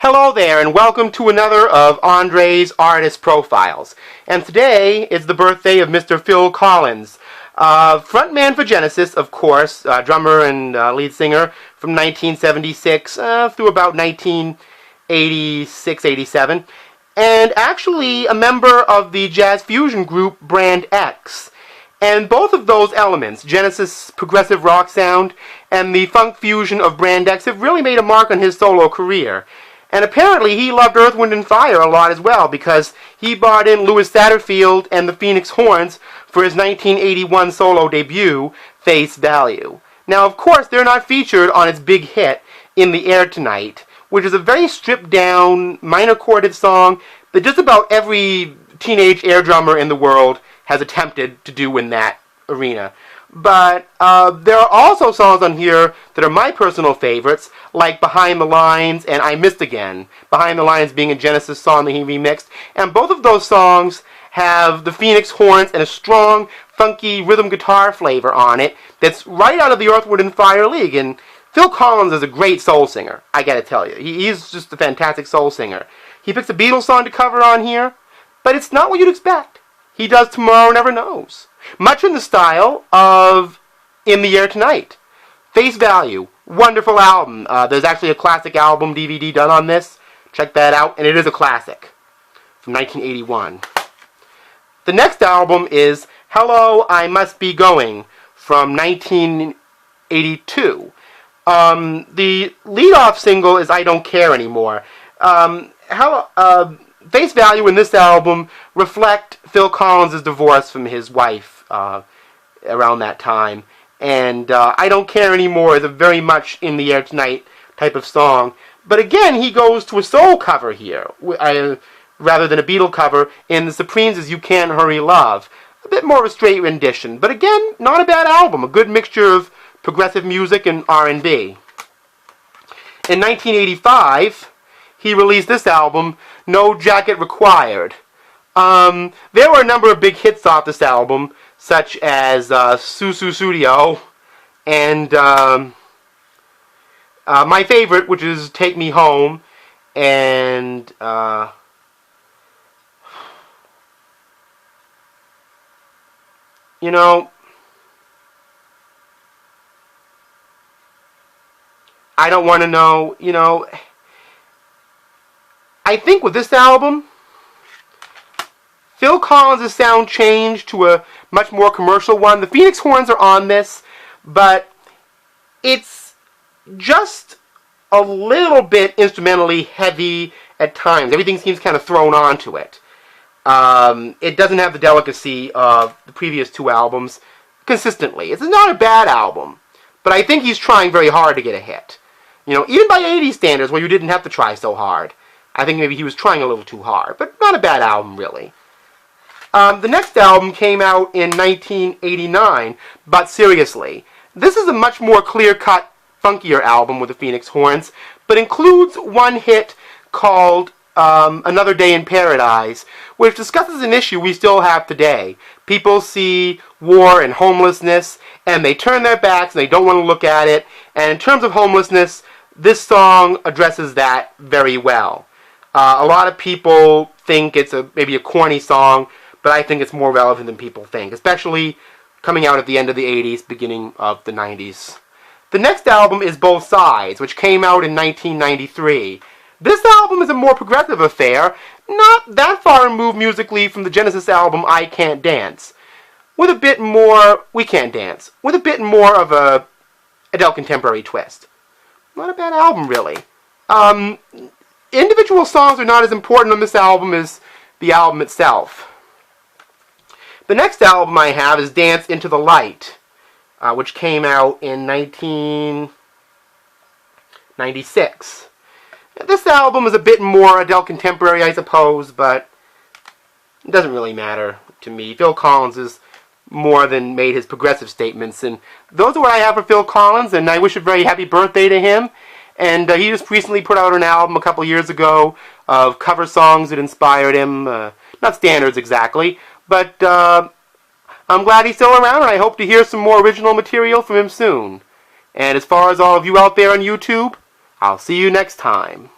Hello there, and welcome to another of Andre's Artist Profiles. And today is the birthday of Mr. Phil Collins, frontman for Genesis, of course, drummer and lead singer from 1976 through about 1986, 87, and actually a member of the jazz fusion group Brand X. And both of those elements, Genesis' progressive rock sound and the funk fusion of Brand X, have really made a mark on his solo career. And apparently he loved Earth, Wind & Fire a lot as well, because he brought in Louis Satterfield and the Phoenix Horns for his 1981 solo debut, Face Value. Now, of course, they're not featured on its big hit, In the Air Tonight, which is a very stripped-down, minor-chorded song that just about every teenage air drummer in the world has attempted to do in that arena. But there are also songs on here that are my personal favorites, like Behind the Lines and I Missed Again. Behind the Lines being a Genesis song that he remixed. And both of those songs have the Phoenix Horns and a strong, funky rhythm guitar flavor on it that's right out of the Earth, Wind & Fire League. And Phil Collins is a great soul singer, I gotta tell you. He's just a fantastic soul singer. He picks a Beatles song to cover on here, but it's not what you'd expect. He does Tomorrow Never Knows, much in the style of In the Air Tonight. Face Value, wonderful album. There's actually a classic album DVD done on this. Check that out, and it is a classic from 1981. The next album is Hello, I Must Be Going from 1982. The lead-off single is I Don't Care Anymore. Face Value in this album reflect Phil Collins' divorce from his wife around that time. And I Don't Care Anymore is a very much In the Air Tonight type of song. But again, he goes to a soul cover here, rather than a Beatle cover, in the Supremes' You Can't Hurry Love. A bit more of a straight rendition. But again, not a bad album. A good mixture of progressive music and R&B. In 1985, he released this album, No Jacket Required. There were a number of big hits off this album, such as Sussudio and my favorite, which is Take Me Home, and you know, I Don't Want to Know, you know. I think with this album, Phil Collins' sound changed to a much more commercial one. The Phoenix Horns are on this, but it's just a little bit instrumentally heavy at times. Everything seems kind of thrown onto it. It doesn't have the delicacy of the previous two albums consistently. It's not a bad album, but I think he's trying very hard to get a hit. You know, even by 80s standards, where you didn't have to try so hard. I think maybe he was trying a little too hard, but not a bad album, really. The next album came out in 1989, but seriously, this is a much more clear-cut, funkier album with the Phoenix Horns, but includes one hit called Another Day in Paradise, which discusses an issue we still have today. People see war and homelessness, and they turn their backs, and they don't want to look at it, and in terms of homelessness, this song addresses that very well. A lot of people think it's maybe a corny song, but I think it's more relevant than people think, especially coming out at the end of the 80s, beginning of the 90s. The next album is Both Sides, which came out in 1993. This album is a more progressive affair, not that far removed musically from the Genesis album I Can't Dance, with a bit more, We Can't Dance, with a bit more of a Adele contemporary twist. Not a bad album, really. Individual songs are not as important on this album as the album itself. The next album I have is Dance Into the Light, which came out in 1996. This album is a bit more Adele contemporary, I suppose, but it doesn't really matter to me. Phil Collins has more than made his progressive statements, and those are what I have for Phil Collins, and I wish a very happy birthday to him. And he just recently put out an album a couple years ago of cover songs that inspired him. Not standards exactly, but I'm glad he's still around, and I hope to hear some more original material from him soon. And as far as all of you out there on YouTube, I'll see you next time.